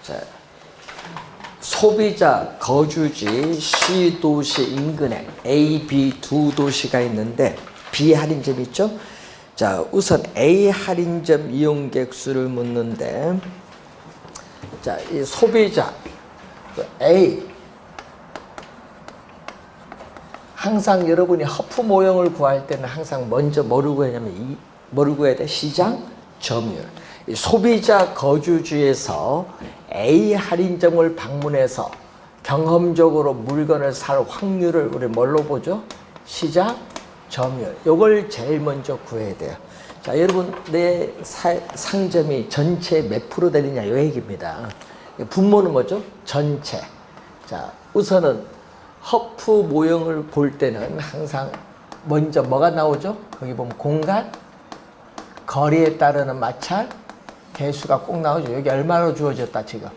자, 소비자 거주지 C 도시 인근에 A, B 두 도시가 있는데 B 할인점 있죠? 자, 우선 A 할인점 이용객 수를 묻는데, 자, 이 소비자 A, 항상 여러분이 허프 모형을 구할 때는 항상 먼저 뭐를 구하냐면 뭐를 구해야 돼? 시장 점유율. 이 소비자 거주지에서 A 할인점을 방문해서 경험적으로 물건을 살 확률을 우리 뭘로 보죠? 시장 점유율. 이걸 제일 먼저 구해야 돼요. 자, 여러분, 내 상점이 전체 몇 프로 되느냐 이 얘기입니다. 분모는 뭐죠? 전체. 자, 우선은 허프 모형을 볼 때는 항상 먼저 뭐가 나오죠? 거기 보면 공간, 거리에 따르는 마찰, 개수가 꼭 나오죠. 여기 얼마로 주어졌다 지금?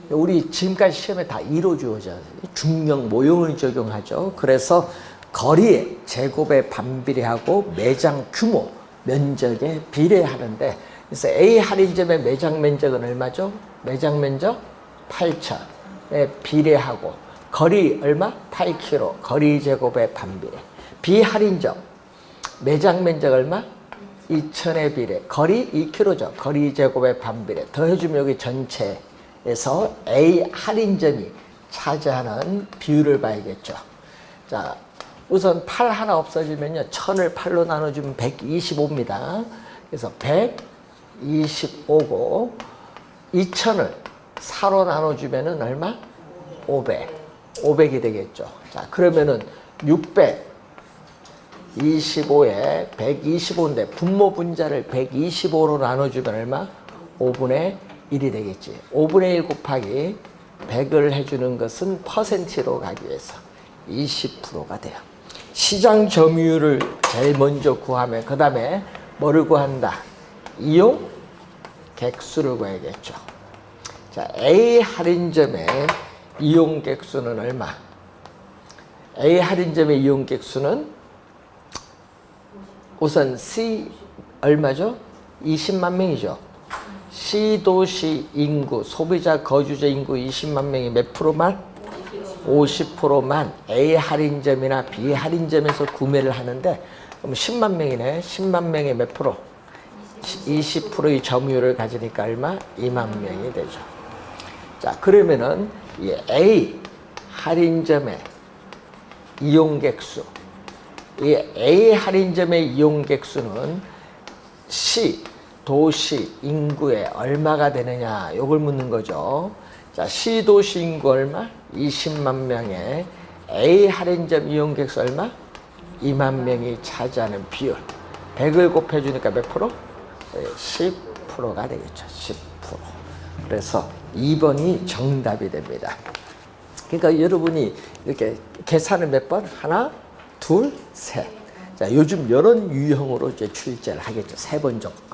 우리 지금까지 시험에 다 2로 주어져요. 중력 모형을 적용하죠. 그래서 거리에 제곱에 반비례하고 매장 규모, 면적에 비례하는데, 그래서 A 할인점의 매장 면적은 얼마죠? 매장 면적 8,000에 비례하고 거리 얼마? 8km. 거리 제곱에 반비례. B 할인점 매장 면적 얼마? 2,000에 비례. 거리 2km죠. 거리 제곱에 반비례. 더해주면 여기 전체에서 A 할인점이 차지하는 비율을 봐야겠죠. 자, 우선 8 하나 없어지면요, 1000을 8로 나눠주면 125입니다. 그래서 125고 2000을 4로 나눠주면은 얼마? 500이 되겠죠. 자, 그러면은 625에 125인데 분모 분자를 125로 나눠주면 얼마? 5분의 1이 되겠지. 5분의 1 곱하기 100을 해주는 것은 퍼센트로 가기 위해서 20%가 돼요. 시장 점유율을 제일 먼저 구하면 그 다음에 뭐를 구한다? 이용 객수를 구해야겠죠. 자, A 할인점의 이용객 수는 얼마? A 할인점의 이용객 수는 우선 C 얼마죠? 20만 명이죠. C 도시 인구, 소비자 거주자 인구 20만 명이 몇 프로만? 50%만 A 할인점이나 B 할인점에서 구매를 하는데, 그럼 10만 명이네. 10만 명의 몇 프로? 20%의 점유율을 가지니까 얼마? 2만 명이 되죠. 자, 그러면은 이 A 할인점의 이용객 수, 이 A 할인점의 이용객 수는 C 도시 인구에 얼마가 되느냐, 이걸 묻는 거죠. 자, C 도시 인구 얼마? 20만 명에 A 할인점 이용객 수 얼마? 2만 명이 차지하는 비율. 100을 곱해주니까 몇 프로? 10%가 되겠죠. 10%. 그래서 2번이 정답이 됩니다. 그러니까 여러분이 이렇게 계산을 몇 번? 하나, 둘, 셋. 자, 요즘 이런 유형으로 이제 출제를 하겠죠. 3번 정도.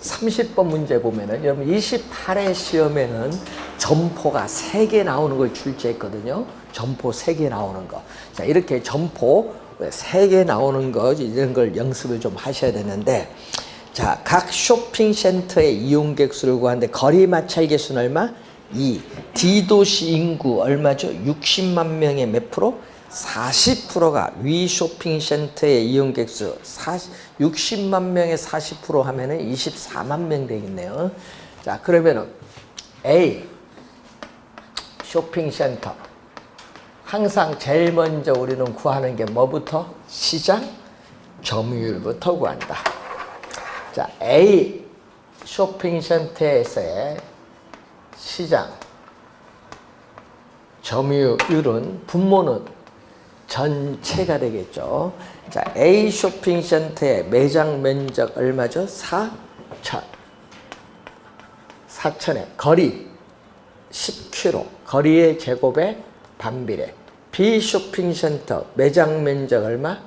30번 문제 보면은 여러분 28회 시험에는 점포가 3개 나오는 걸 출제했거든요. 점포 3개 나오는 거. 자, 이렇게 점포 3개 나오는 거, 이런 걸 연습을 좀 하셔야 되는데, 자, 각 쇼핑센터의 이용객 수를 구하는데 거리 마찰 개수는 얼마? 2. D도시 인구 얼마죠? 60만 명의 몇 프로? 40%가 위 쇼핑센터의 이용객 수 60만 명의 40% 하면은 24만 명 되겠네요. 자, 그러면은 A 쇼핑센터 항상 제일 먼저 우리는 구하는 게 뭐부터? 시장 점유율부터 구한다. 자, A 쇼핑센터에서의 시장 점유율은 분모는 전체가 되겠죠. 자, A 쇼핑센터의 매장 면적 얼마죠? 4,000에 거리 10km, 거리의 제곱에 반비례. B 쇼핑센터 매장 면적 얼마?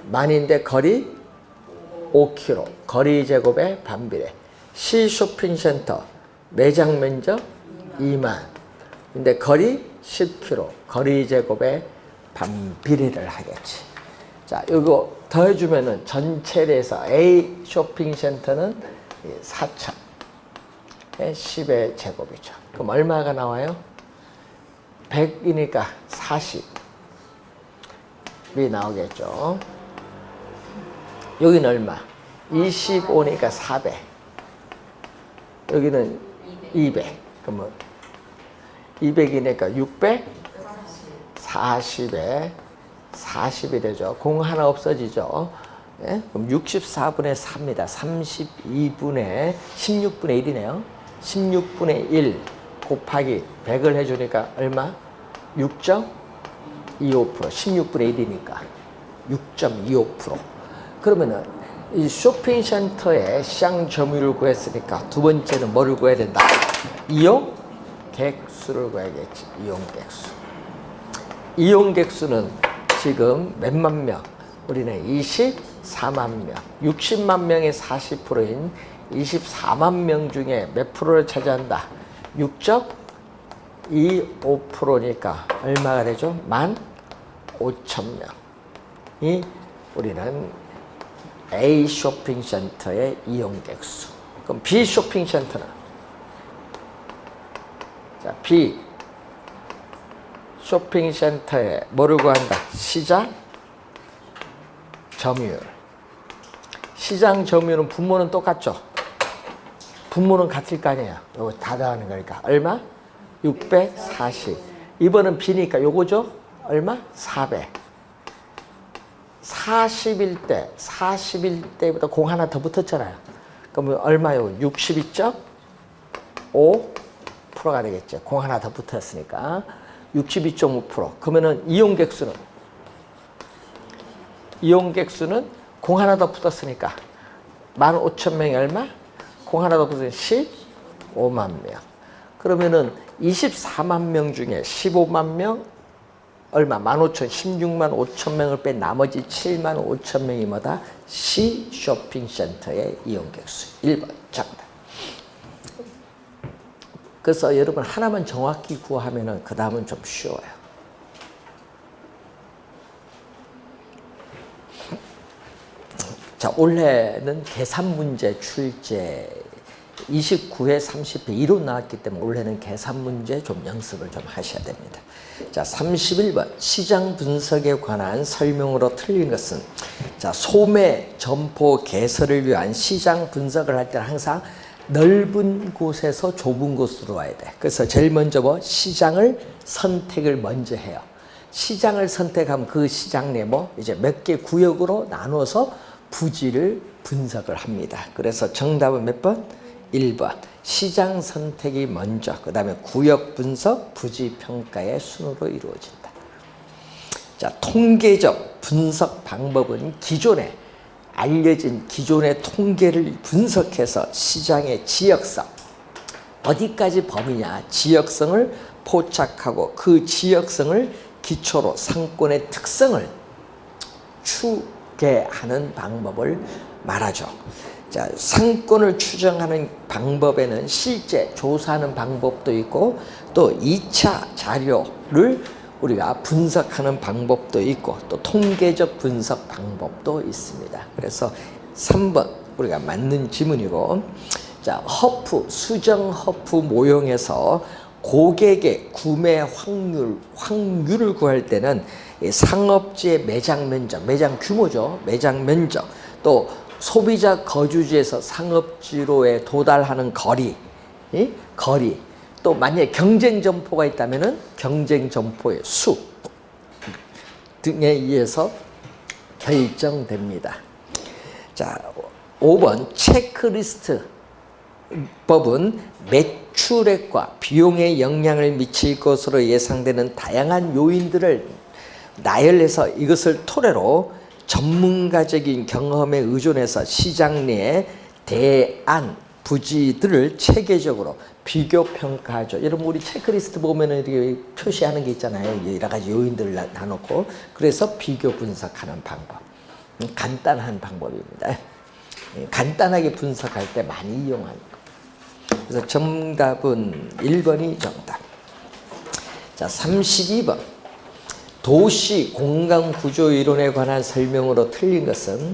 만인데 거리 5km, 거리 제곱에 반비례. C 쇼핑센터 매장 면적 2만, 근데 거리 10km, 거리 제곱에 반비례를 하겠지. 자, 이거 더해주면은 전체에서 A 쇼핑센터는 4,000에 10의 제곱이죠. 그럼 얼마가 나와요? 100이니까 40이 나오겠죠. 여기는 얼마? 25니까 400. 여기는 200. 그러면 200이니까 600? 40에 40이 되죠. 공 하나 없어지죠. 예? 그럼 64분의 4입니다. 32분의 16분의 1이네요. 16분의 1 곱하기 100을 해주니까 얼마? 6.25%. 16분의 1이니까 6.25%. 그러면은 이 쇼핑센터의 시장 점유율을 구했으니까 두 번째는 뭐를 구해야 된다? 이용 객수를 구해야겠지. 이용 객수. 이용 객수는 지금 몇만 명? 우리는 24만 명. 60만 명의 40%인 24만 명 중에 몇 프로를 차지한다? 6.25%니까 얼마가 되죠? 15,000명이 우리는 A 쇼핑센터의 이용 객수. 그럼 B 쇼핑센터는? 자, B 쇼핑센터에 뭐를 구한다? 시장 점유율. 시장 점유율은 분모는 똑같죠? 분모는 같을 거 아니에요. 이거 다 더하는 거니까. 얼마? 640. 이번은 B니까 요거죠? 얼마? 400. 41대보다 공 하나 더 붙었잖아요. 그러면 얼마요? 62.5%가 되겠죠. 공 하나 더 붙었으니까. 62.5%. 그러면은 이용객수는 공 하나 더 붙었으니까 15,000명이 얼마? 공 하나 더 붙으면 15만 명. 그러면은 24만 명 중에 15만 명 얼마? 15,000, 16만 5천 명을 뺀 나머지 7만 5천 명이 뭐다? C 쇼핑센터의 이용객수. 1번 정답. 그래서 여러분 하나만 정확히 구하면은 그 다음은 좀 쉬워요. 자, 올해는 계산 문제 출제 29회 30회 이론 나왔기 때문에 올해는 계산 문제 좀 연습을 좀 하셔야 됩니다. 자, 31번 시장 분석에 관한 설명으로 틀린 것은, 자, 소매 점포 개설을 위한 시장 분석을 할 때는 항상 넓은 곳에서 좁은 곳으로 와야 돼. 그래서 제일 먼저 뭐 시장을 선택을 먼저 해요. 시장을 선택하면 그 시장 내 뭐 이제 몇 개 구역으로 나눠서 부지를 분석을 합니다. 그래서 정답은 몇 번? 1번. 시장 선택이 먼저, 그 다음에 구역 분석, 부지 평가의 순으로 이루어진다. 자, 통계적 분석 방법은 기존에 알려진 기존의 통계를 분석해서 시장의 지역성, 어디까지 범위냐, 지역성을 포착하고 그 지역성을 기초로 상권의 특성을 추계하는 방법을 말하죠. 자, 상권을 추정하는 방법에는 실제 조사하는 방법도 있고 또 2차 자료를 우리가 분석하는 방법도 있고 또 통계적 분석 방법도 있습니다. 그래서 3번 우리가 맞는 지문이고, 자, 수정 허프 모형에서 고객의 구매 확률을 구할 때는 상업지의 매장 면적, 매장 규모죠. 매장 면적, 또 소비자 거주지에서 상업지로에 도달하는 거리, 또 만약에 경쟁 점포가 있다면은 경쟁 점포의 수 등에 의해서 결정됩니다. 자, 5번 체크리스트 법은 매출액과 비용에 영향을 미칠 것으로 예상되는 다양한 요인들을 나열해서 이것을 토대로 전문가적인 경험에 의존해서 시장 내에 대안 부지들을 체계적으로 비교 평가하죠. 여러분 우리 체크리스트 보면은 이렇게 표시하는 게 있잖아요. 여러 가지 요인들을 나놓고 그래서 비교 분석하는 방법. 간단한 방법입니다. 간단하게 분석할 때 많이 이용하는 거. 그래서 정답은 1번이 정답. 자, 32번. 도시 공간 구조 이론에 관한 설명으로 틀린 것은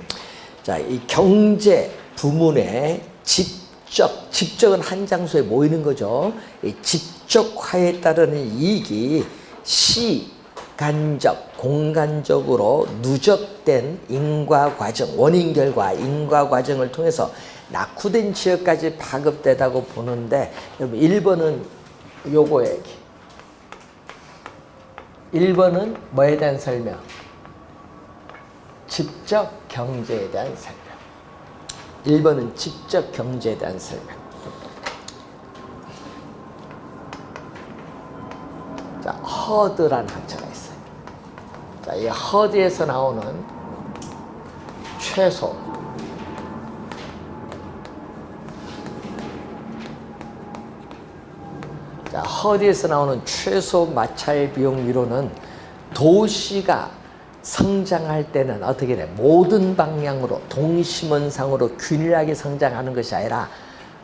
자, 이 경제 부문의 집적은 한 장소에 모이는 거죠. 이 집적화에 따르는 이익이 시간적, 공간적으로 누적된 인과 과정, 원인 결과 인과 과정을 통해서 낙후된 지역까지 파급되다고 보는데, 여러분 1번은 요거 얘기. 1번은 뭐에 대한 설명? 집적 경제에 대한 설명. 1번은 집적 경제에 대한 설명. 자, 허드라는 학자가 있어요. 자, 이 허드에서 나오는 최소. 자, 허드에서 나오는 최소 마찰 비용 이론은 도시가 성장할 때는 어떻게 돼? 모든 방향으로 동심원상으로 균일하게 성장하는 것이 아니라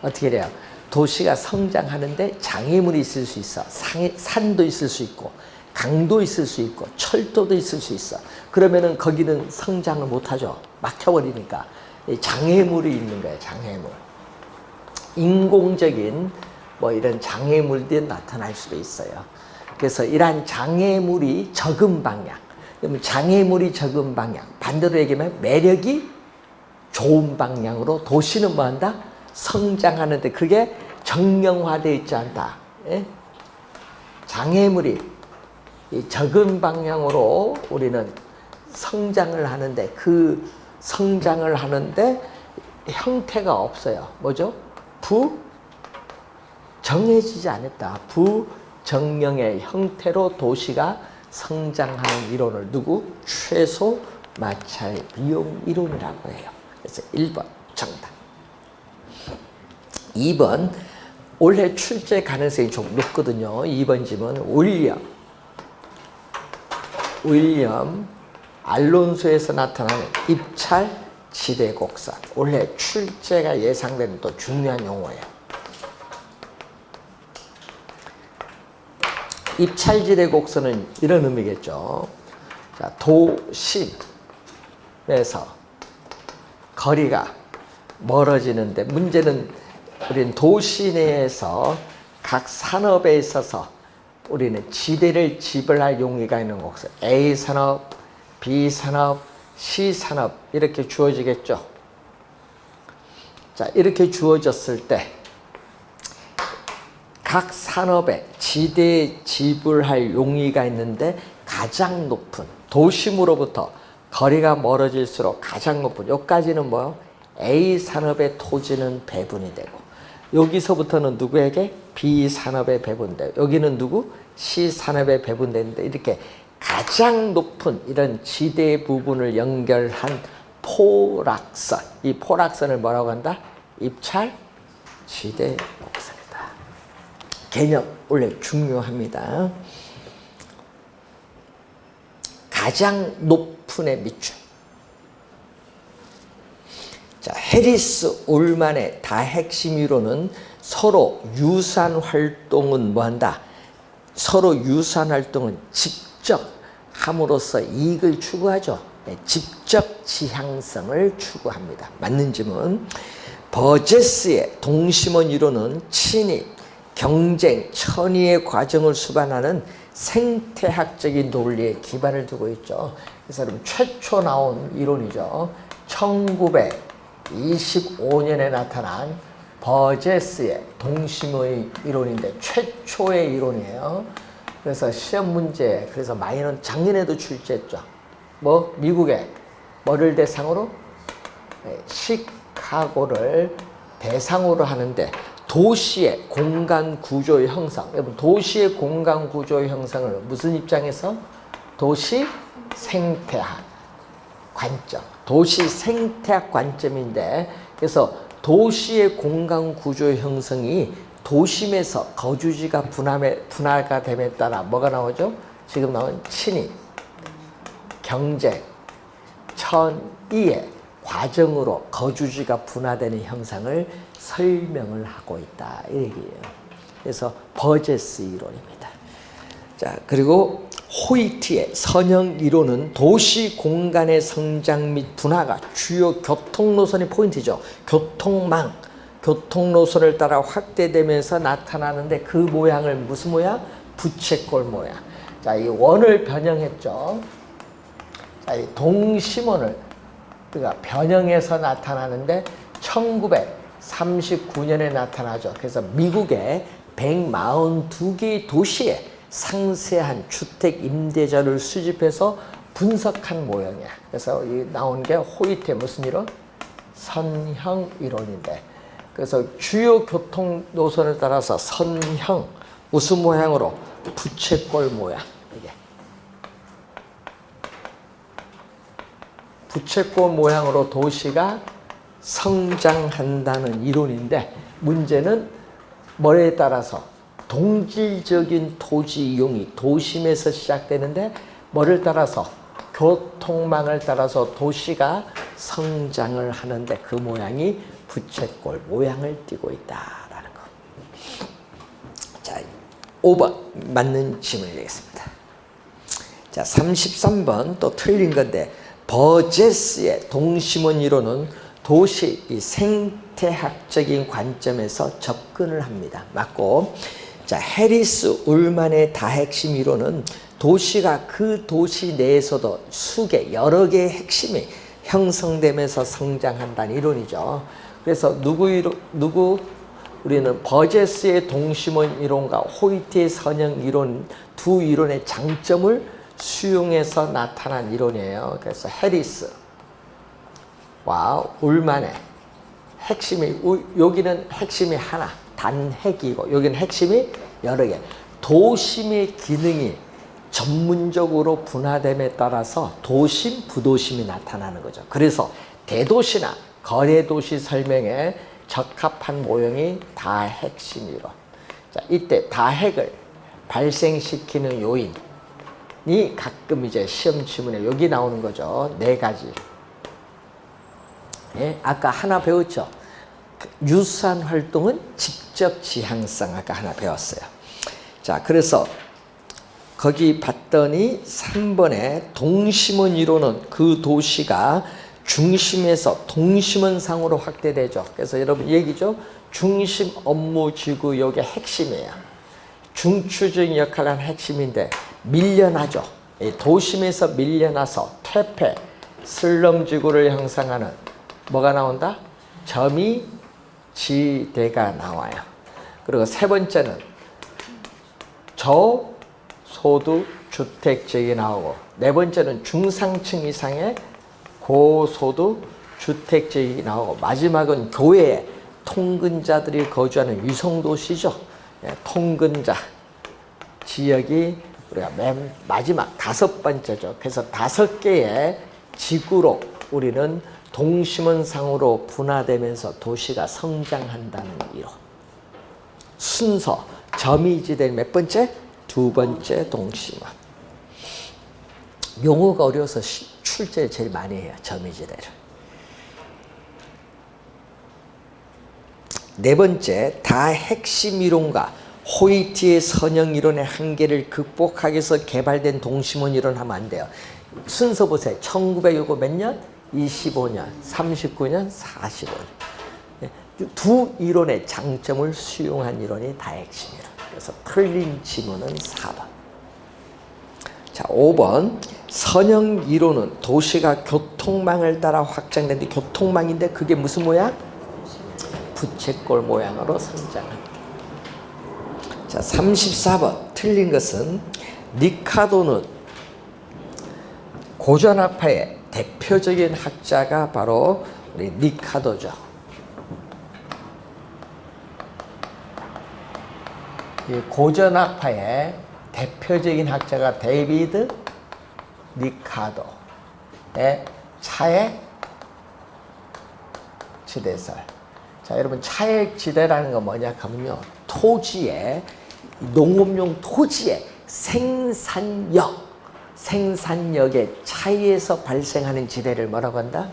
어떻게 돼요? 도시가 성장하는데 장애물이 있을 수 있어. 산도 있을 수 있고 강도 있을 수 있고 철도도 있을 수 있어. 그러면은 거기는 성장을 못하죠. 막혀버리니까. 장애물이 있는 거예요. 장애물. 인공적인 뭐 이런 장애물들이 나타날 수도 있어요. 그래서 이러한 장애물이 적은 방향, 그러면 장애물이 적은 방향, 반대로 얘기하면 매력이 좋은 방향으로 도시는 뭐한다? 성장하는데 그게 정형화되어 있지 않다. 예? 장애물이 이 적은 방향으로 우리는 성장을 하는데 그 성장을 하는데 형태가 없어요. 뭐죠? 정해지지 않았다. 부정형의 형태로 도시가 성장하는 이론을 누구? 최소 마찰 비용 이론이라고 해요. 그래서 1번 정답. 2번 올해 출제 가능성이 좀 높거든요. 2번 질문 윌리엄 알론소에서 나타나는 입찰 지대 곡선. 올해 출제가 예상되는 또 중요한 용어예요. 입찰지대 곡선은 이런 의미겠죠. 자, 도심에서 거리가 멀어지는데 문제는 우리는 도시 내에서 각 산업에 있어서 우리는 지대를 지불할 용의가 있는 곡선. A 산업, B 산업, C 산업 이렇게 주어지겠죠. 자, 이렇게 주어졌을 때 각 산업에 지대 지불할 용의가 있는데 가장 높은 도심으로부터 거리가 멀어질수록 가장 높은 여기까지는 뭐요? A 산업의 토지는 배분이 되고 여기서부터는 누구에게? B 산업에 배분돼요. 여기는 누구? C 산업에 배분되는데 이렇게 가장 높은 이런 지대 부분을 연결한 포락선. 이 포락선을 뭐라고 한다? 입찰 지대 곡선이다. 개념 원래 중요합니다. 가장 높은의 밑줄. 자, 해리스 울만의 다핵심 이론은 서로 유사한 활동은 뭐한다? 서로 유사한 활동은 직접 함으로써 이익을 추구하죠. 네, 직접 지향성을 추구합니다. 맞는 질문. 버제스의 동심원 이론은 친이 경쟁, 천의의 과정을 수반하는 생태학적인 논리에 기반을 두고 있죠. 그래서 여러분 최초 나온 이론이죠. 1925년에 나타난 버제스의 동심의 이론인데 최초의 이론이에요. 그래서 시험 문제, 그래서 많이는 작년에도 출제했죠. 뭐 미국에 뭐를 대상으로? 시카고를 대상으로 하는데 도시의 공간 구조의 형성. 여러분 도시의 공간 구조의 형성을 무슨 입장에서? 도시 생태학 관점. 도시 생태학 관점인데 그래서 도시의 공간 구조의 형성이 도심에서 거주지가 분화가 됨에 따라 뭐가 나오죠? 지금 나온 친위, 경쟁, 천이의 과정으로 거주지가 분화되는 현상을 설명을 하고 있다 이 얘기예요. 그래서 버제스 이론입니다. 자, 그리고 호이트의 선형 이론은 도시 공간의 성장 및 분화가 주요 교통 노선이 포인트죠. 교통망, 교통 노선을 따라 확대되면서 나타나는데 그 모양을 무슨 모양? 부채꼴 모양. 자, 이 원을 변형했죠. 자, 이 동심원을 그러니까 변형해서 나타나는데 1939년에 나타나죠. 그래서 미국의 142개의 도시에 상세한 주택 임대자를 수집해서 분석한 모형이야. 그래서 이 나온 게 호이트의 무슨 이론? 선형 이론인데, 그래서 주요 교통 노선을 따라서 선형 무슨 모양으로? 부채꼴 모양. 이게 부채꼴 모양으로 도시가 성장한다는 이론인데, 문제는 뭐에 따라서 동질적인 토지 이용이 도심에서 시작되는데 뭐를 따라서? 교통망을 따라서 도시가 성장을 하는데 그 모양이 부채꼴 모양을 띠고 있다라는 거. 자, 5번 맞는 질문을 내겠습니다. 자, 33번 또 틀린 건데, 버제스의 동심원 이론은 도시 이 생태학적인 관점에서 접근을 합니다. 맞고, 자, 해리스 울만의 다핵심 이론은 도시가 그 도시 내에서도 수개 여러 개의 핵심이 형성되면서 성장한다는 이론이죠. 그래서 우리는 버제스의 동심원 이론과 호이트의 선형 이론 두 이론의 장점을 수용해서 나타난 이론이에요. 그래서 해리스와 울만의 핵심이, 여기는 핵심이 하나, 단핵이고 여기는 핵심이 여러 개. 도심의 기능이 전문적으로 분화됨에 따라서 도심, 부도심이 나타나는 거죠. 그래서 대도시나 거래도시 설명에 적합한 모형이 다핵심이론. 자, 이때 다핵을 발생시키는 요인이 가끔 이제 시험 지문에 여기 나오는 거죠. 4가지. 예? 아까 하나 배웠죠. 유사한 활동은 직접 지향성, 아까 하나 배웠어요. 자, 그래서 거기 봤더니 3번에 동심원 이론은 그 도시가 중심에서 동심원상으로 확대되죠. 그래서 여러분 얘기죠. 중심 업무 지구 이게 핵심이에요. 중추적인 역할을 하는 핵심인데 밀려나죠. 도심에서 밀려나서 퇴폐, 슬럼 지구를 형성하는 뭐가 나온다? 점이지대가 나와요. 그리고 세 번째는 저소득 주택 지역이 나오고, 네 번째는 중상층 이상의 고소득 주택 지역이 나오고, 마지막은 교외에 통근자들이 거주하는 위성도시죠. 통근자 지역이 우리가 맨 마지막 5번째죠. 그래서 5개의 지구로 우리는 동심원상으로 분화되면서 도시가 성장한다는 이론. 순서 점이지대 몇 번째? 2번째 동심원. 용어가 어려워서 출제 제일 많이 해요. 점이지대를. 4번째, 다핵심 이론과 호이트의 선형 이론의 한계를 극복하기 위해서 개발된 동심원 이론 하면 안 돼요. 순서 보세요. 1900이고 몇 년? 25년, 39년, 45년. 두 이론의 장점을 수용한 이론이 다핵심 이론. 그래서 틀린 지문은 4번. 자, 5번. 선형 이론은 도시가 교통망을 따라 확장되는데, 교통망인데 그게 무슨 모양? 부채꼴 모양으로 성장합니다. 자, 34번. 틀린 것은 리카도는 고전학파의 대표적인 학자가 바로 우리 리카도죠. 이 고전학파의 대표적인 학자가 데이비드 리카도의 차액 지대설. 자, 여러분, 차액 지대라는 건 뭐냐 하면요, 토지의 농업용 토지의 생산력의 차이에서 발생하는 지대를 뭐라고 한다?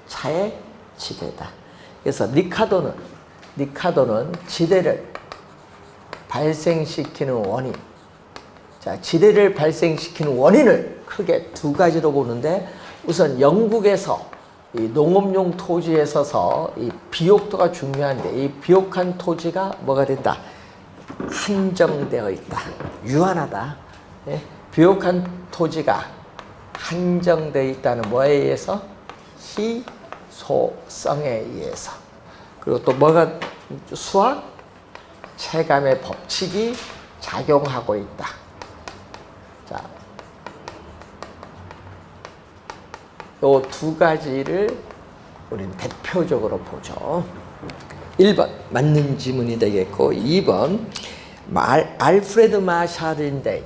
차액 지대다. 그래서 리카도는 지대를 발생시키는 원인, 자, 지대를 발생시키는 원인을 크게 두 가지로 보는데, 우선 영국에서 이 농업용 토지에 있어서 이 비옥도가 중요한데, 이 비옥한 토지가 뭐가 된다? 한정되어 있다. 유한하다. 예? 비옥한 토지가 한정되어 있다는 뭐에 의해서? 희소성에 의해서. 그리고 또 뭐가 수학 체감의 법칙이 작용하고 있다. 자, 요 두 가지를 우리는 대표적으로 보죠. 1번 맞는 지문이 되겠고, 2번 알프레드 마샬인데,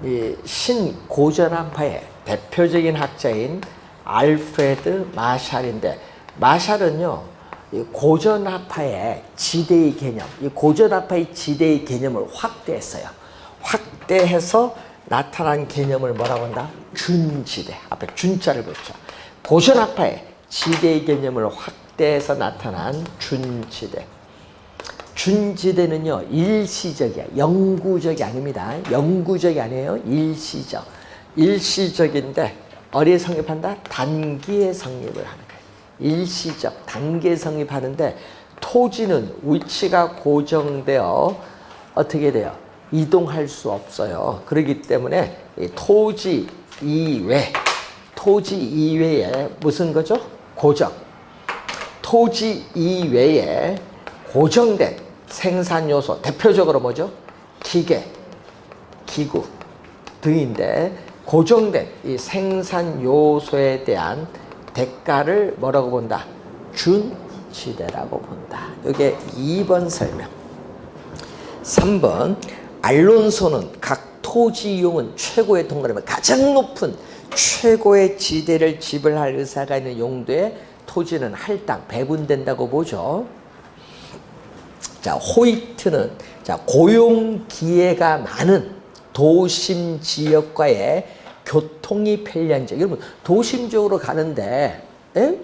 이 신고전학파의 대표적인 학자인 알프레드 마샬인데, 마샬은요 이 고전학파의 지대의 개념, 이 고전학파의 지대의 개념을 확대했어요. 확대해서 나타난 개념을 뭐라고 한다? 준지대. 앞에 준자를 붙여. 고전학파의 지대의 개념을 확대해서 나타난 준지대. 준지대는요 일시적이야. 영구적이 아닙니다. 영구적이 아니에요. 일시적. 일시적인데 어디에 성립한다? 단기에 성립을 하는 거예요. 일시적, 단기에 성립하는데, 토지는 위치가 고정되어 어떻게 돼요? 이동할 수 없어요. 그렇기 때문에 이 토지 이외에 무슨 거죠? 고정. 토지 이외에 고정된 생산 요소, 대표적으로 뭐죠? 기계, 기구 등인데, 고정된 이 생산 요소에 대한 대가를 뭐라고 본다? 준지대라고 본다. 이게 2번 설명. 3번 알론소는 각 토지 이용은 최고의 통과라면 가장 높은 최고의 지대를 지불할 의사가 있는 용도의 토지는 할당, 배분된다고 보죠. 자, 호이트는 고용 기회가 많은 도심 지역과의 교통이 편리한 지역. 여러분, 도심 쪽으로 가는데,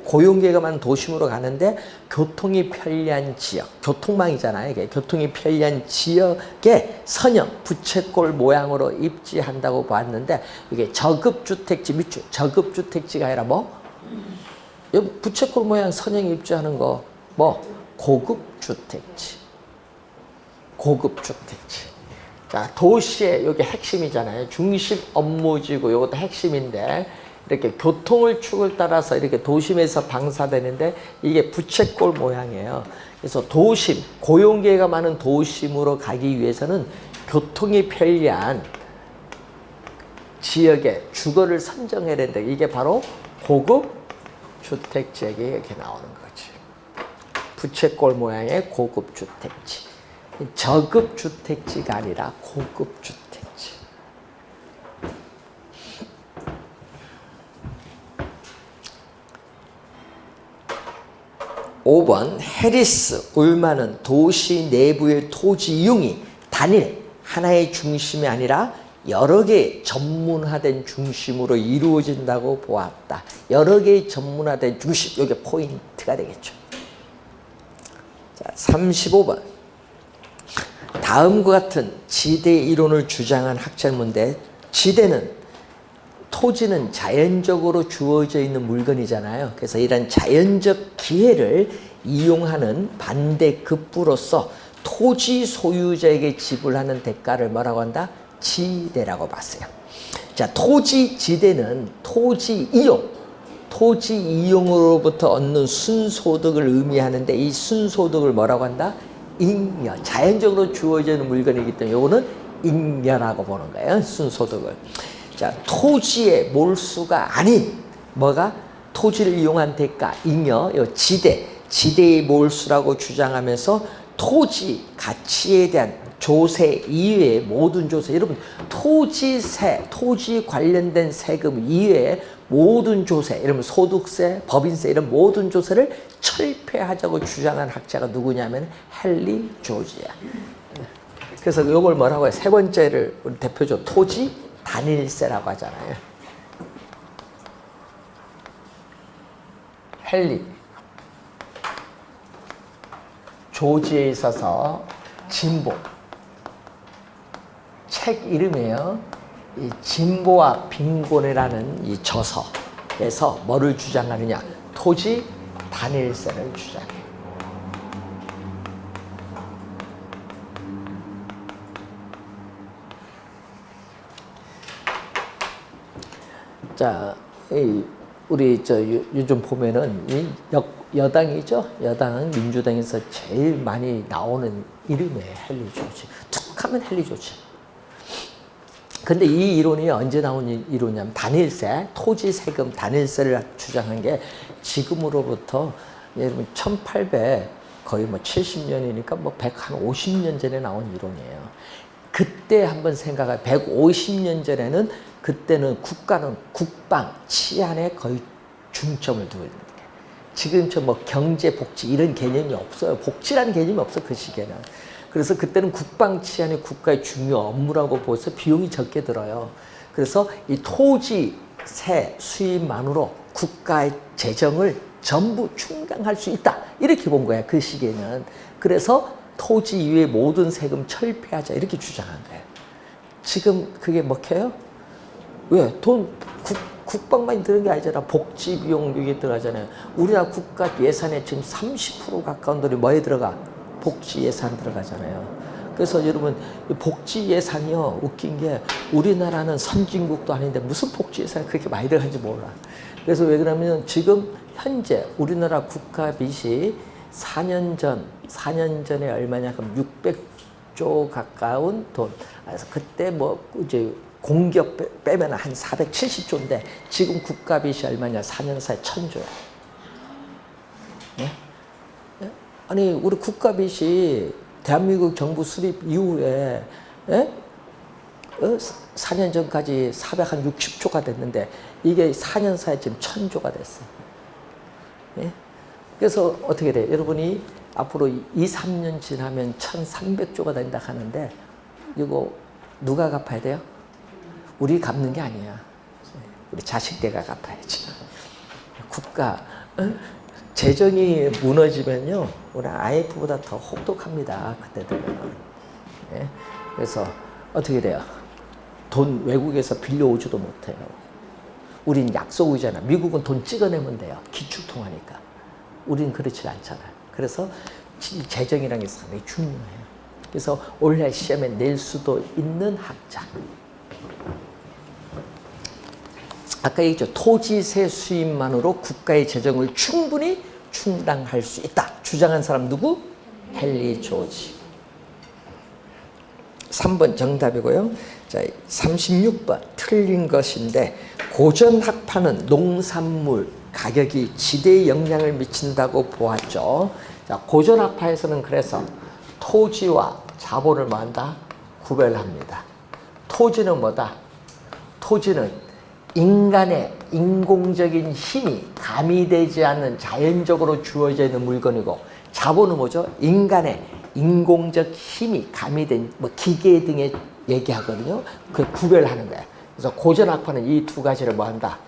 고용 기회가 많은 도심으로 가는데 교통이 편리한 지역, 교통망이잖아요. 이게 교통이 편리한 지역에 선형 부채꼴 모양으로 입지한다고 봤는데, 이게 저급주택지, 밑줄 저급주택지가 아니라 뭐? 부채꼴 모양 선형 입지하는 거 뭐? 고급주택지. 고급주택지. 자, 도시의 여기 핵심이잖아요. 중심 업무지구, 이것도 핵심인데, 이렇게 교통을 축을 따라서 이렇게 도심에서 방사되는데, 이게 부채꼴 모양이에요. 그래서 도심, 고용기회가 많은 도심으로 가기 위해서는 교통이 편리한 지역에 주거를 선정해야 된다. 이게 바로 고급 주택지역이 이렇게 나오는 거지. 부채꼴 모양의 고급 주택지. 저급 주택지가 아니라 고급 주택지. 5번 해리스 울만은 도시 내부의 토지 이용이 단일 하나의 중심이 아니라 여러 개의 전문화된 중심으로 이루어진다고 보았다. 여러 개의 전문화된 중심, 이게 포인트가 되겠죠. 자, 35번 다음과 같은 지대 이론을 주장한 학자문데, 지대는 토지는 자연적으로 주어져 있는 물건이잖아요. 그래서 이런 자연적 기회를 이용하는 반대급부로서 토지 소유자에게 지불하는 대가를 뭐라고 한다? 지대라고 봤어요. 자, 토지 지대는 토지 이용으로부터 얻는 순소득을 의미하는데, 이 순소득을 뭐라고 한다? 잉여. 자연적으로 주어져 있는 물건이기 때문에 이거는 잉여라고 보는 거예요. 순소득을. 자, 토지의 몰수가 아닌 뭐가? 토지를 이용한 대가, 잉여, 지대의 몰수라고 주장하면서 토지 가치에 대한 조세 이외의 모든 조세, 여러분 토지세, 토지 관련된 세금 이외의 모든 조세, 이러면 소득세, 법인세 이런 모든 조세를 철폐하자고 주장한 학자가 누구냐면 헨리 조지야. 그래서 이걸 뭐라고 해요? 세 번째를 우리 대표적 토지 단일세라고 하잖아요. 헨리 조지에 있어서 진보 책 이름이에요. 이 진보와 빈곤이라는 이 저서에서 뭐를 주장하느냐? 토지 단일세를 주장해. 자, 우리 요즘 보면은 이 여당이죠. 여당은 민주당에서 제일 많이 나오는 이름이에요. 헨리 조지. 툭하면 헨리 조지. 근데 이 이론이 언제 나온 이론이냐면 단일세, 토지 세금 단일세를 주장한 게 지금으로부터 여러분 1800 거의 뭐 70년이니까 뭐 150년 전에 나온 이론이에요. 그때 한번 생각해 150년 전에는 그때는 국가는 국방, 치안에 거의 중점을 두고 있는 거예요. 지금처럼 뭐 경제, 복지 이런 개념이 없어요. 복지라는 개념이 없어 그 시기에는. 그래서 그때는 국방, 치안이 국가의 중요 업무라고 보여서 비용이 적게 들어요. 그래서 이 토지세 수입만으로 국가의 재정을 전부 충당할 수 있다. 이렇게 본 거야 그 시기에는. 그래서 토지 이외의 모든 세금 철폐하자 이렇게 주장한 거예요. 지금 그게 먹혀요? 왜? 국방만 드는 게 아니잖아. 복지 비용 이게 들어가잖아요. 우리나라 국가 예산에 지금 30% 가까운 돈이 뭐에 들어가? 복지 예산 들어가잖아요. 그래서 여러분 복지 예산이요 웃긴 게 우리나라는 선진국도 아닌데 무슨 복지 예산이 그렇게 많이 들어가는지 몰라. 그래서 왜 그러냐면 지금 현재 우리나라 국가 빚이 4년 전에 얼마냐 그럼 600조 가까운 돈. 그래서 그때 뭐 이제 공기업 빼면 한 470조인데 지금 국가 빚이 얼마냐? 4년 사이에 1000조야. 네? 아니 우리 국가 빚이 대한민국 정부 수립 이후에 4년 전까지 460조가 됐는데 이게 4년 사이에 지금 1000조가 됐어. 예? 그래서 어떻게 돼? 여러분이 앞으로 2, 3년 지나면 1300조가 된다 하는데 이거 누가 갚아야 돼요? 우리 갚는 게 아니야. 우리 자식대가 갚아야지. 국가 재정이 무너지면요 우리 IMF보다 더 혹독합니다. 그때 되면. 예? 그래서 어떻게 돼요? 돈 외국에서 빌려오지도 못해요. 우린 약속이잖아. 미국은 돈 찍어내면 돼요. 기축통화니까. 우린 그렇지 않잖아요. 그래서 재정이라는 게 상당히 중요해요. 그래서 올해 시험에 낼 수도 있는 학자. 아까 얘기했죠. 토지세 수입만으로 국가의 재정을 충분히 충당할 수 있다. 주장한 사람 누구? 헨리 조지. 3번 정답이고요. 자, 36번 틀린 것인데 고전학파는 농산물 가격이 지대에 영향을 미친다고 보았죠. 자, 고전학파에서는 그래서 토지와 자본을 뭐한다? 구별합니다. 토지는 뭐다? 토지는 인간의 인공적인 힘이 가미되지 않는 자연적으로 주어져 있는 물건이고 자본은 뭐죠? 인간의 인공적 힘이 가미된 뭐 기계 등에 얘기하거든요. 그 구별하는 거야. 그래서 고전학파는 이 두 가지를 뭐한다?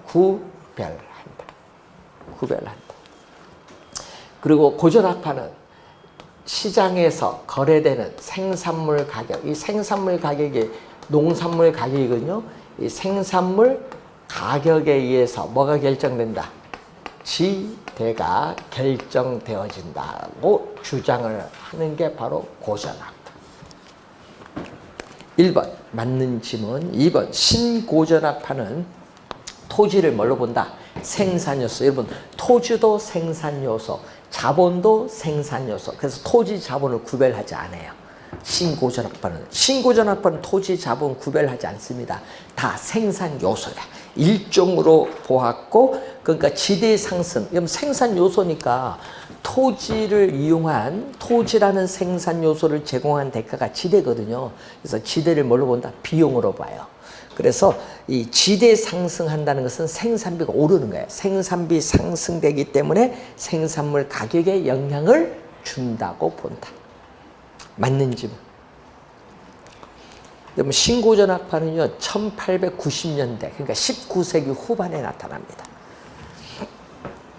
구별한다. 그리고 고전학파는 시장에서 거래되는 생산물 가격, 이 생산물 가격이 농산물 가격이거든요. 이 생산물 가격에 의해서 뭐가 결정된다? 지대가 결정되어진다고 주장을 하는 게 바로 고전학파. 1번 맞는 지문. 2번 신고전학파는 토지를 뭘로 본다? 생산요소. 여러분 토지도 생산요소, 자본도 생산요소. 그래서 토지 자본을 구별하지 않아요. 신고전학파는 토지 자본 구별하지 않습니다. 다 생산 요소야. 일종으로 보았고, 그러니까 지대 상승. 그럼 생산 요소니까 토지를 이용한 토지라는 생산 요소를 제공한 대가가 지대거든요. 그래서 지대를 뭘로 본다? 비용으로 봐요. 그래서 이 지대 상승한다는 것은 생산비가 오르는 거예요. 생산비 상승되기 때문에 생산물 가격에 영향을 준다고 본다. 맞는지. 그러면 신고전학파는요 1890년대 그러니까 19세기 후반에 나타납니다.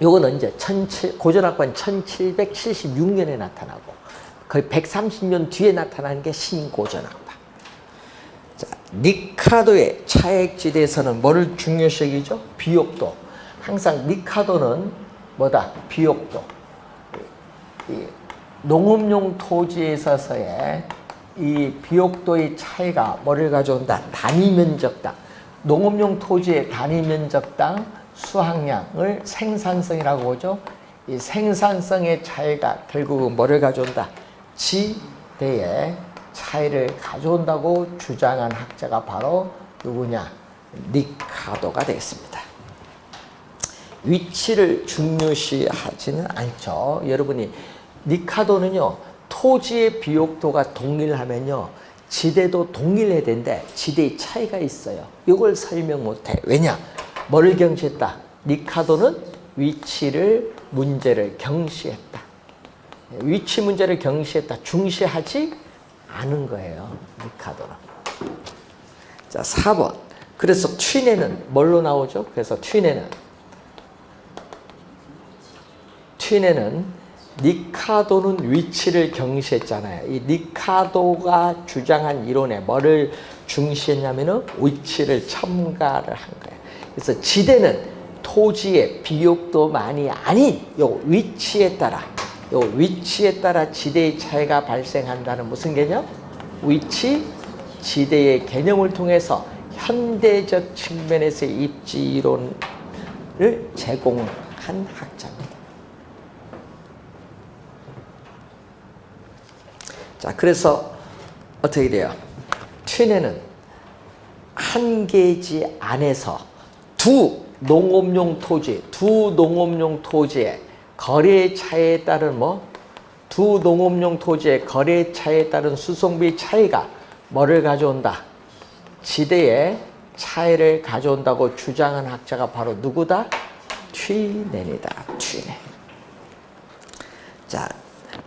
요건 언제? 고전학파는 1776년에 나타나고 거의 130년 뒤에 나타나는 게 신고전학파. 자, 리카도의 차액지대에서는 뭐를 중요시 여기죠? 비옥도. 항상 리카도는 뭐다? 비옥도. 이 농업용 토지에 있어서의 이 비옥도의 차이가 뭐를 가져온다? 단위 면적당. 농업용 토지의 단위 면적당 수확량을 생산성이라고 보죠. 이 생산성의 차이가 결국은 뭐를 가져온다? 지대의 차이를 가져온다고 주장한 학자가 바로 누구냐? 리카도가 되겠습니다. 위치를 중요시하지는 않죠. 여러분이 리카도는요, 토지의 비옥도가 동일하면요, 지대도 동일해야 되는데 지대의 차이가 있어요. 이걸 설명 못해. 왜냐? 뭐를 경시했다? 리카도는 위치를 문제를 경시했다. 위치 문제를 경시했다. 중시하지 않은 거예요. 리카도는. 자, 4번. 그래서 튀네는 뭘로 나오죠? 그래서 튀네는 리카도는 위치를 경시했잖아요. 이 리카도가 주장한 이론에 뭐를 중시했냐면은 위치를 첨가를 한 거예요. 그래서 지대는 토지의 비옥도만이 아닌 요 위치에 따라 지대의 차이가 발생한다는 무슨 개념? 위치, 지대의 개념을 통해서 현대적 측면에서의 입지 이론을 제공한 학자입니다. 자, 그래서 어떻게 돼요? 튀네는 한 계지 안에서 두 농업용 토지의 거래 차이에 따른 두 농업용 토지의 거래 차이에 따른 수송비 차이가 뭐를 가져온다? 지대의 차이를 가져온다고 주장한 학자가 바로 누구다? 튀넨이다. 튀넨. 자,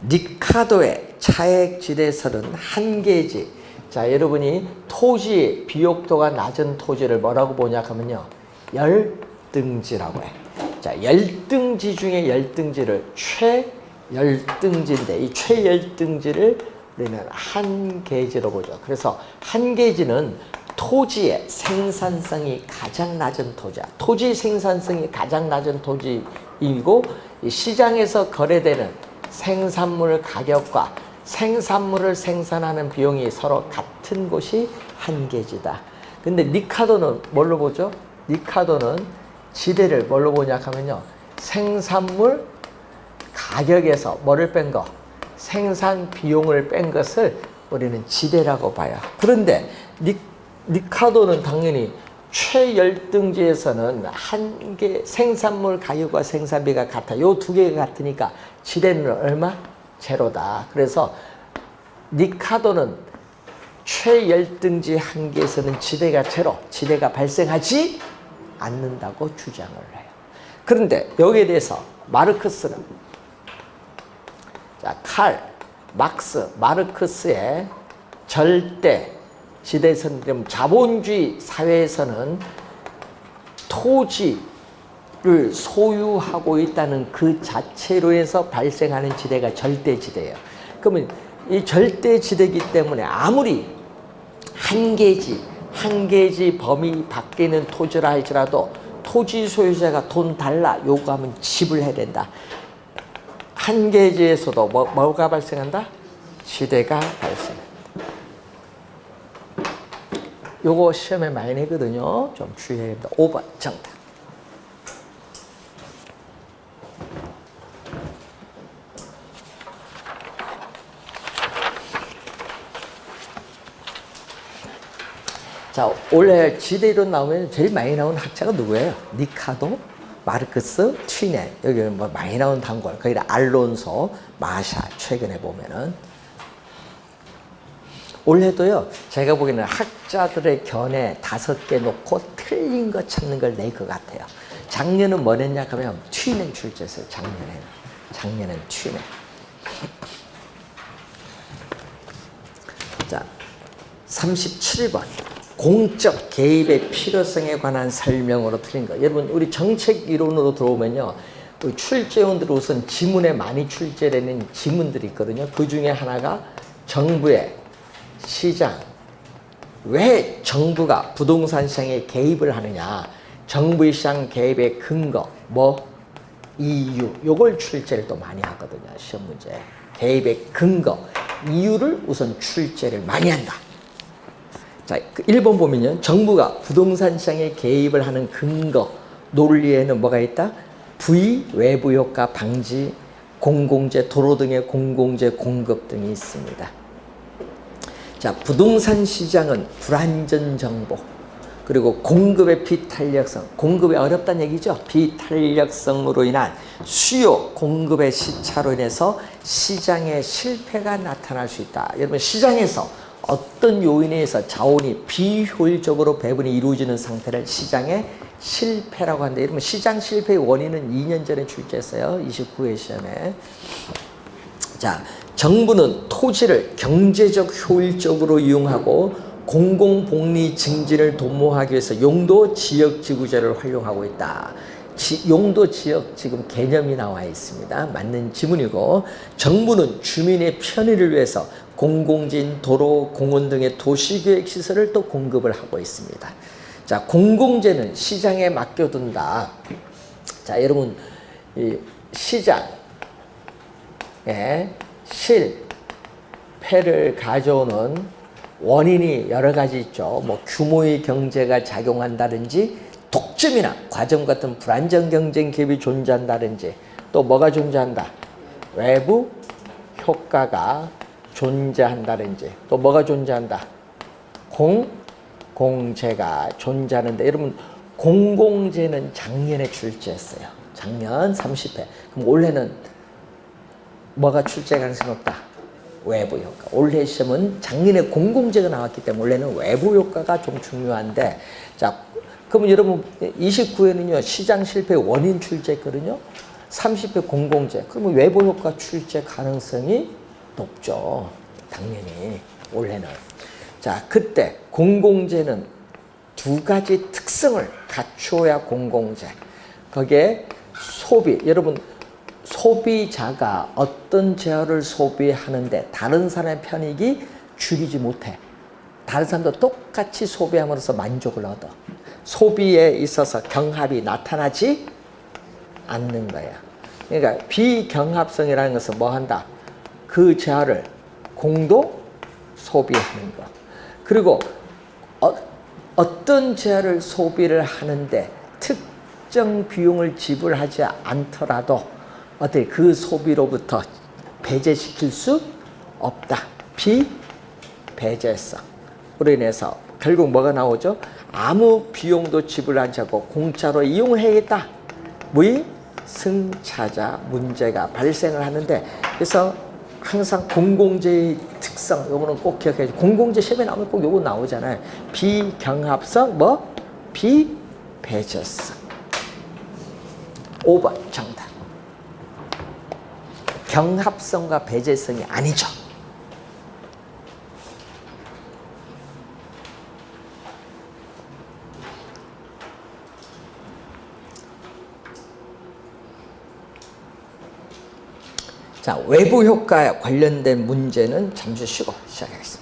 리카도의 차액지대에서는 한 계지. 자, 여러분이 토지 비옥도가 낮은 토지를 뭐라고 보냐 하면요, 열등지라고 해. 자, 열등지 중에 열등지를 최열등지인데 이 최열등지를 우리는 한 계지로 보죠. 그래서 한 계지는 토지의 생산성이 가장 낮은 토지야. 토지 생산성이 가장 낮은 토지이고 시장에서 거래되는 생산물 가격과 생산물을 생산하는 비용이 서로 같은 곳이 한 계지다. 근데 리카도는 뭘로 보죠? 리카도는 지대를 뭘로 보냐 하면요, 생산물 가격에서 뭐를 뺀 거? 생산 비용을 뺀 것을 우리는 지대라고 봐요. 그런데 리카도는 당연히 최열등지에서는 한 개 생산물 가격과 생산비가 같아. 요 두 개가 같으니까 지대는 얼마? 제로다. 그래서 리카도는 최열등지 한 개에서는 지대가 제로, 지대가 발생하지 않는다고 주장을 해요. 그런데 여기에 대해서 마르크스는, 자, 마르크스의 절대 지대에서는, 자본주의 사회에서는 토지를 소유하고 있다는 그 자체로 해서 발생하는 지대가 절대지대예요. 그러면 이 절대지대이기 때문에 아무리 한 계지 범위 밖에 있는 토지라 할지라도 토지 소유자가 돈 달라 요구하면 지불해야 된다. 한 계지에서도 뭐가 발생한다? 지대가 발생한다. 요거 시험에 많이 내거든요. 좀 주의해야 됩니다. 5번 정답. 자, 원래 지대이론 나오면 제일 많이 나오는 학자가 누구예요? 리카도, 마르크스, 튀넨. 여기 뭐 많이 나오는 단골. 거기다 알론소, 마샤. 최근에 보면은. 올해도요, 제가 보기에는 학자들의 견해 5개 놓고 틀린 거 찾는 걸 낼 것 같아요. 작년은 뭐 냈냐 하면 튀넨 출제했어요. 작년엔 튀넨. 자, 37번. 공적 개입의 필요성에 관한 설명으로 틀린 거. 여러분, 우리 정책 이론으로 들어오면요, 우리 출제원들이 우선 지문에 많이 출제되는 지문들이 있거든요. 그 중에 하나가 정부의 시장, 왜 정부가 부동산 시장에 개입을 하느냐? 정부의 시장 개입의 근거, 이유. 요걸 출제를 또 많이 하거든요. 시험 문제. 개입의 근거, 이유를 우선 출제를 많이 한다. 자, 1번 보면요. 정부가 부동산 시장에 개입을 하는 근거, 논리에는 뭐가 있다? 부의, 외부 효과 방지, 공공재, 도로 등의 공공재 공급 등이 있습니다. 자, 부동산 시장은 불안전 정보, 그리고 공급의 비탄력성, 공급이 어렵다는 얘기죠. 비탄력성으로 인한 수요, 공급의 시차로 인해서 시장의 실패가 나타날 수 있다. 여러분, 시장에서 어떤 요인에 의해서 자원이 비효율적으로 배분이 이루어지는 상태를 시장의 실패라고 하는데, 여러분, 시장 실패의 원인은 2년 전에 출제했어요. 29회 시험에. 자, 정부는 토지를 경제적 효율적으로 이용하고 공공복리 증진을 도모하기 위해서 용도 지역지구제를 활용하고 있다. 용도 지역 지금 개념이 나와 있습니다. 맞는 지문이고, 정부는 주민의 편의를 위해서 공공진, 도로, 공원 등의 도시계획 시설을 또 공급을 하고 있습니다. 자, 공공재는 시장에 맡겨둔다. 자, 여러분, 이 시장에 실패를 가져오는 원인이 여러 가지 있죠. 규모의 경제가 작용한다든지, 독점이나 과점 같은 불안정 경쟁 기업이 존재한다든지, 또 뭐가 존재한다? 외부 효과가 존재한다든지, 또 뭐가 존재한다? 공공재가 존재하는데, 여러분, 공공재는 작년에 출제했어요. 작년 30회. 그럼 올해는 뭐가 출제 가능성이 없다? 외부 효과. 올해 시험은 작년에 공공재가 나왔기 때문에 올해는 외부 효과가 좀 중요한데, 자, 그러면 여러분 29회는요 시장 실패 원인 출제했거든요. 30회 공공재. 그러면 외부 효과 출제 가능성이 높죠. 당연히 올해는. 자, 그때 공공재는 두 가지 특성을 갖추어야 공공재. 거기에 소비. 여러분, 소비자가 어떤 재화를 소비하는데 다른 사람의 편익이 줄이지 못해. 다른 사람도 똑같이 소비함으로써 만족을 얻어. 소비에 있어서 경합이 나타나지 않는 거야. 그러니까 비경합성이라는 것은 뭐 한다? 그 재화를 공동 소비하는 것. 그리고 어떤 재화를 소비를 하는데 특정 비용을 지불하지 않더라도 어떻게 그 소비로부터 배제시킬 수 없다. 비배제성. 으로 인해서 결국 뭐가 나오죠? 아무 비용도 지불하지 않고 공짜로 이용해야겠다. 무이승차자 문제가 발생을 하는데, 그래서 항상 공공재의 특성, 요거는 꼭 기억해야죠. 공공재 시험에 나오면 꼭 요거 나오잖아요. 비경합성, 비배제성. 5번 정답. 경합성과 배제성이 아니죠. 자, 외부 효과에 관련된 문제는 잠시 쉬고 시작하겠습니다.